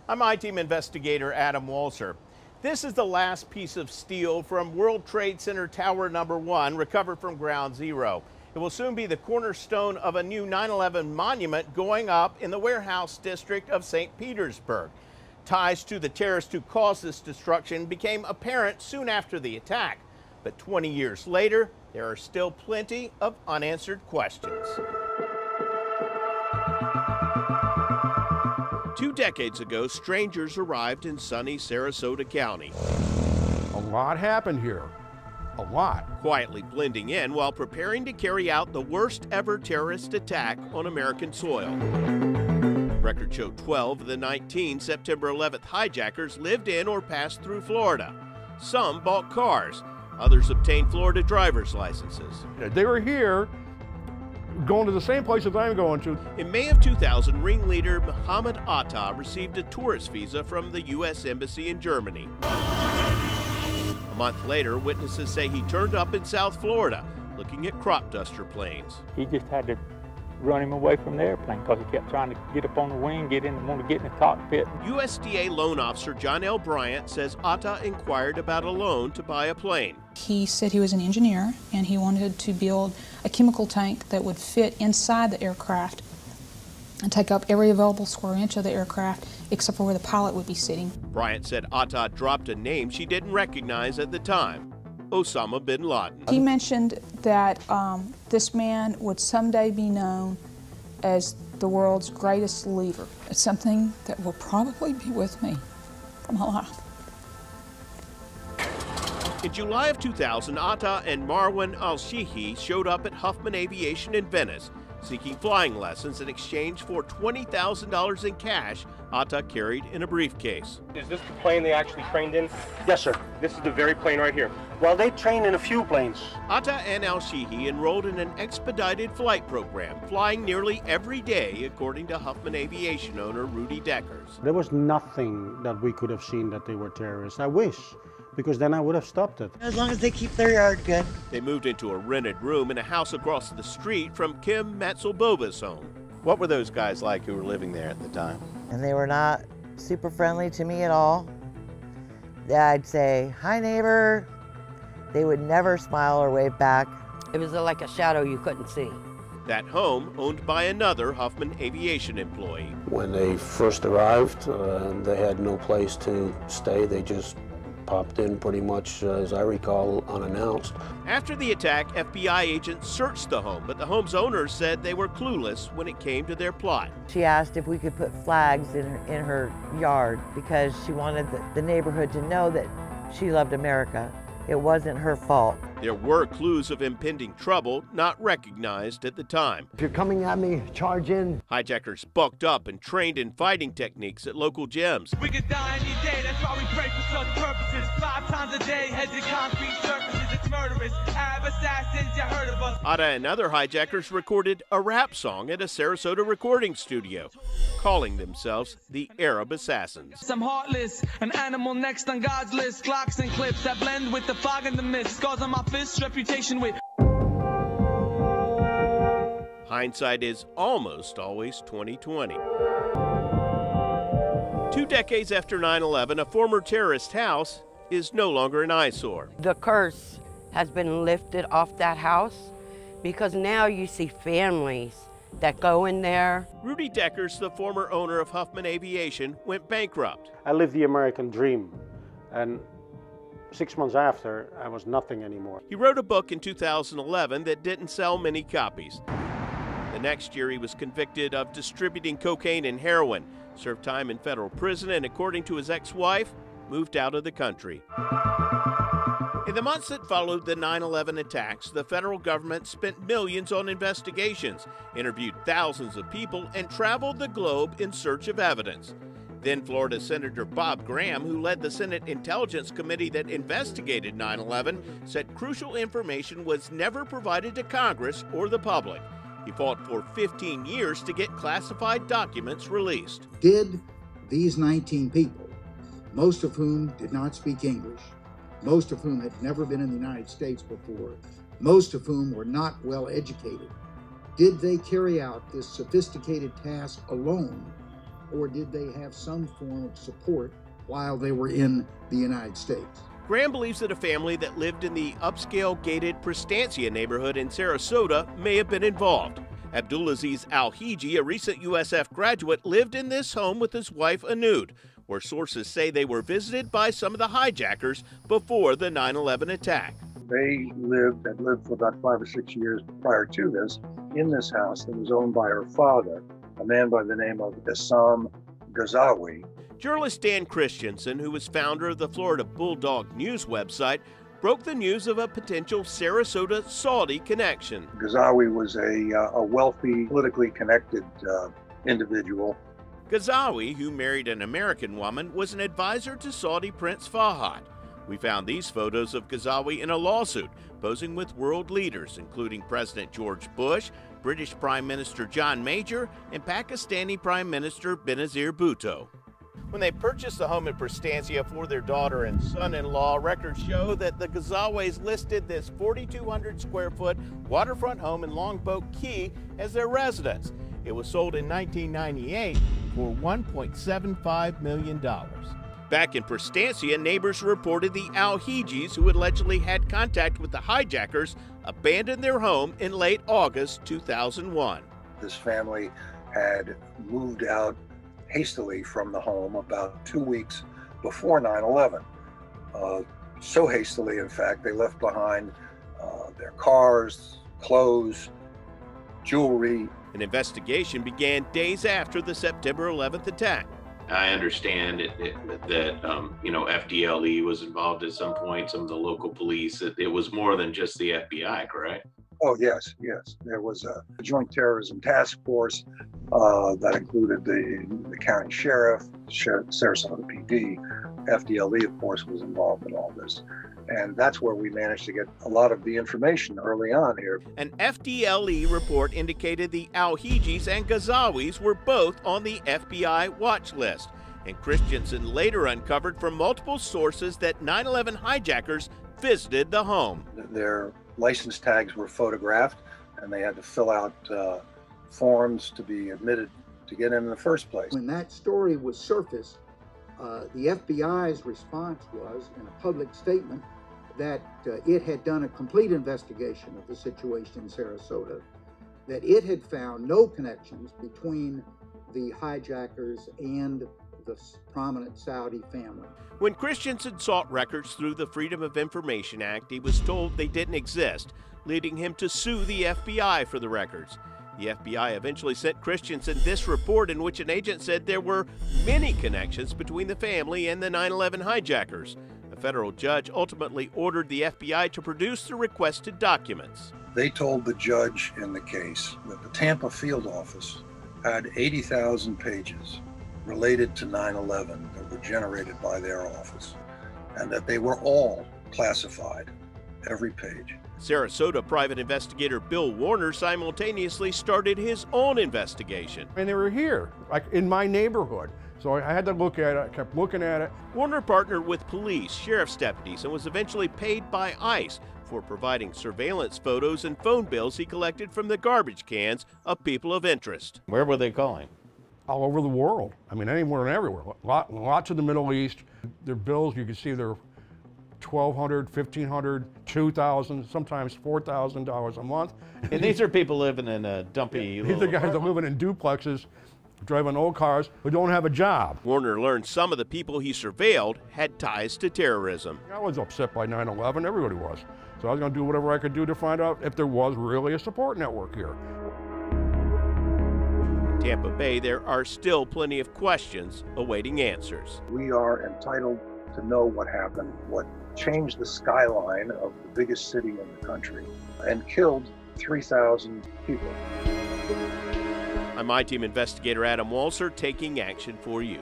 I'm I-Team investigator Adam Walser. This is the last piece of steel from World Trade Center Tower Number 1 recovered from Ground Zero. It will soon be the cornerstone of a new 9/11 monument going up in the warehouse district of St. Petersburg. Ties to the terrorists who caused this destruction became apparent soon after the attack. But 20 years later, there are still plenty of unanswered questions. 2 decades ago, strangers arrived in sunny Sarasota County. A lot happened here. A lot. Quietly blending in while preparing to carry out the worst ever terrorist attack on American soil. Records show 12 of the 19 September 11th hijackers lived in or passed through Florida. Some bought cars. Others obtained Florida driver's licenses. They were here going to the same places I'm going to. In May of 2000, ringleader Mohammed Atta received a tourist visa from the U.S. Embassy in Germany. A month later, witnesses say he turned up in South Florida looking at crop duster planes. He just had to run him away from the airplane because he kept trying to get up on the wing, want to get in the cockpit. USDA loan officer John L. Bryant says Atta inquired about a loan to buy a plane. He said he was an engineer and he wanted to build a chemical tank that would fit inside the aircraft and take up every available square inch of the aircraft except for where the pilot would be sitting. Bryant said Atta dropped a name she didn't recognize at the time: Osama bin Laden. He mentioned that this man would someday be known as the world's greatest leader. It's something that will probably be with me for my life. In July of 2000, Atta and Marwan al-Shihi showed up at Huffman Aviation in Venice, seeking flying lessons in exchange for $20,000 in cash Atta carried in a briefcase. Is this the plane they actually trained in? Yes, sir. This is the very plane right here. Well, they trained in a few planes. Atta and al-Shihi enrolled in an expedited flight program, flying nearly every day, according to Huffman Aviation owner Rudy Deckers. There was nothing that we could have seen that they were terrorists. I wish, because then I would have stopped it. As long as they keep their yard good. They moved into a rented room in a house across the street from Kim Matzelbova's home. What were those guys like who were living there at the time? And they were not super friendly to me at all. I'd say, "Hi, neighbor." They would never smile or wave back. It was like a shadow you couldn't see. That home owned by another Huffman Aviation employee. When they first arrived, they had no place to stay. They just popped in pretty much, as I recall, unannounced. After the attack, FBI agents searched the home, but the home's owners said they were clueless when it came to their plot. She asked if we could put flags in her yard because she wanted the neighborhood to know that she loved America. It wasn't her fault. There were clues of impending trouble not recognized at the time. If you're coming at me, charge in. Hijackers bulked up and trained in fighting techniques at local gyms. We could die any day, that's why we pray for such purposes. 5 times a day, heads in concrete surfaces, it's murderous. Arab assassins, you heard of us. Atta and other hijackers recorded a rap song at a Sarasota recording studio, calling themselves the Arab Assassins. I'm heartless, an animal next on God's list. Glocks and clips that blend with the fog and the mist. Scars on my fist, reputation with. Hindsight is almost always 20/20. 2 decades after 9/11, a former terrorist house is no longer an eyesore. The curse has been lifted off that house because now you see families that go in there. Rudy Deckers, the former owner of Huffman Aviation, went bankrupt. I lived the American dream, and 6 months after, I was nothing anymore. He wrote a book in 2011 that didn't sell many copies. The next year, he was convicted of distributing cocaine and heroin, served time in federal prison, and according to his ex-wife, moved out of the country. In the months that followed the 9/11 attacks, the federal government spent millions on investigations, interviewed thousands of people, and traveled the globe in search of evidence. Then Florida Senator Bob Graham, who led the Senate Intelligence Committee that investigated 9/11, said crucial information was never provided to Congress or the public. He fought for 15 years to get classified documents released. Did these 19 people, most of whom did not speak English, most of whom had never been in the United States before, most of whom were not well educated, did they carry out this sophisticated task alone, or did they have some form of support while they were in the United States? Graham believes that a family that lived in the upscale gated Prestancia neighborhood in Sarasota may have been involved. Abdulaziz Al-Hiji, a recent USF graduate, lived in this home with his wife Anud, where sources say they were visited by some of the hijackers before the 9/11 attack. They had lived for about 5 or 6 years prior to this in this house that was owned by her father, a man by the name of Issam Ghazawi. Journalist Dan Christensen, who was founder of the Florida Bulldog News website, broke the news of a potential Sarasota Saudi connection. Ghazawi was a wealthy, politically connected individual. Ghazawi, who married an American woman, was an advisor to Saudi Prince Fahad. We found these photos of Ghazawi in a lawsuit, posing with world leaders, including President George Bush, British Prime Minister John Major, and Pakistani Prime Minister Benazir Bhutto. When they purchased the home in Prestancia for their daughter and son-in-law, records show that the Ghazawis listed this 4,200 square foot waterfront home in Longboat Key as their residence. It was sold in 1998 for $1.75 million. Back in Prestancia, neighbors reported the Al-Hijis, who allegedly had contact with the hijackers, abandoned their home in late August 2001. This family had moved out hastily from the home about 2 weeks before 9/11. So hastily, in fact, they left behind their cars, clothes, jewelry. An investigation began days after the September 11th attack. I understand that FDLE was involved at some point, some of the local police. It was more than just the FBI, correct? Oh, yes. There was a joint terrorism task force that included the county sheriff, Sarasota PD. FDLE, of course, was involved in all this. And that's where we managed to get a lot of the information early on here. An FDLE report indicated the Al-Hijis and Ghazawis were both on the FBI watch list. And Christensen later uncovered from multiple sources that 9/11 hijackers visited the home. Their license tags were photographed, and they had to fill out forms to be admitted to get in the first place. When that story was surfaced, the FBI's response was, in a public statement, that it had done a complete investigation of the situation in Sarasota, that it had found no connections between the hijackers and the prominent Saudi family. When Christensen sought records through the Freedom of Information Act, he was told they didn't exist, leading him to sue the FBI for the records. The FBI eventually sent Christensen this report in which an agent said there were many connections between the family and the 9/11 hijackers. A federal judge ultimately ordered the FBI to produce the requested documents. They told the judge in the case that the Tampa field office had 80,000 pages related to 9/11 that were generated by their office, and that they were all classified, every page. Sarasota private investigator Bill Warner simultaneously started his own investigation. And they were here, like in my neighborhood. So I had to look at it, I kept looking at it. Warner partnered with police, sheriff's deputies, and was eventually paid by ICE for providing surveillance photos and phone bills he collected from the garbage cans of people of interest. Where were they calling? All over the world. I mean, anywhere and everywhere. Lots of the Middle East. Their bills, you can see they're $1,200, $1,500, $2,000, sometimes $4,000 a month. And these are people living in a dumpy These are guys that live in duplexes, driving old cars, who don't have a job. Warner learned some of the people he surveilled had ties to terrorism. I was upset by 9/11, everybody was. So I was going to do whatever I could do to find out if there was really a support network here. In Tampa Bay, there are still plenty of questions awaiting answers. We are entitled to know what happened, what changed the skyline of the biggest city in the country and killed 3,000 people. I'm I-Team investigator Adam Walser, taking action for you.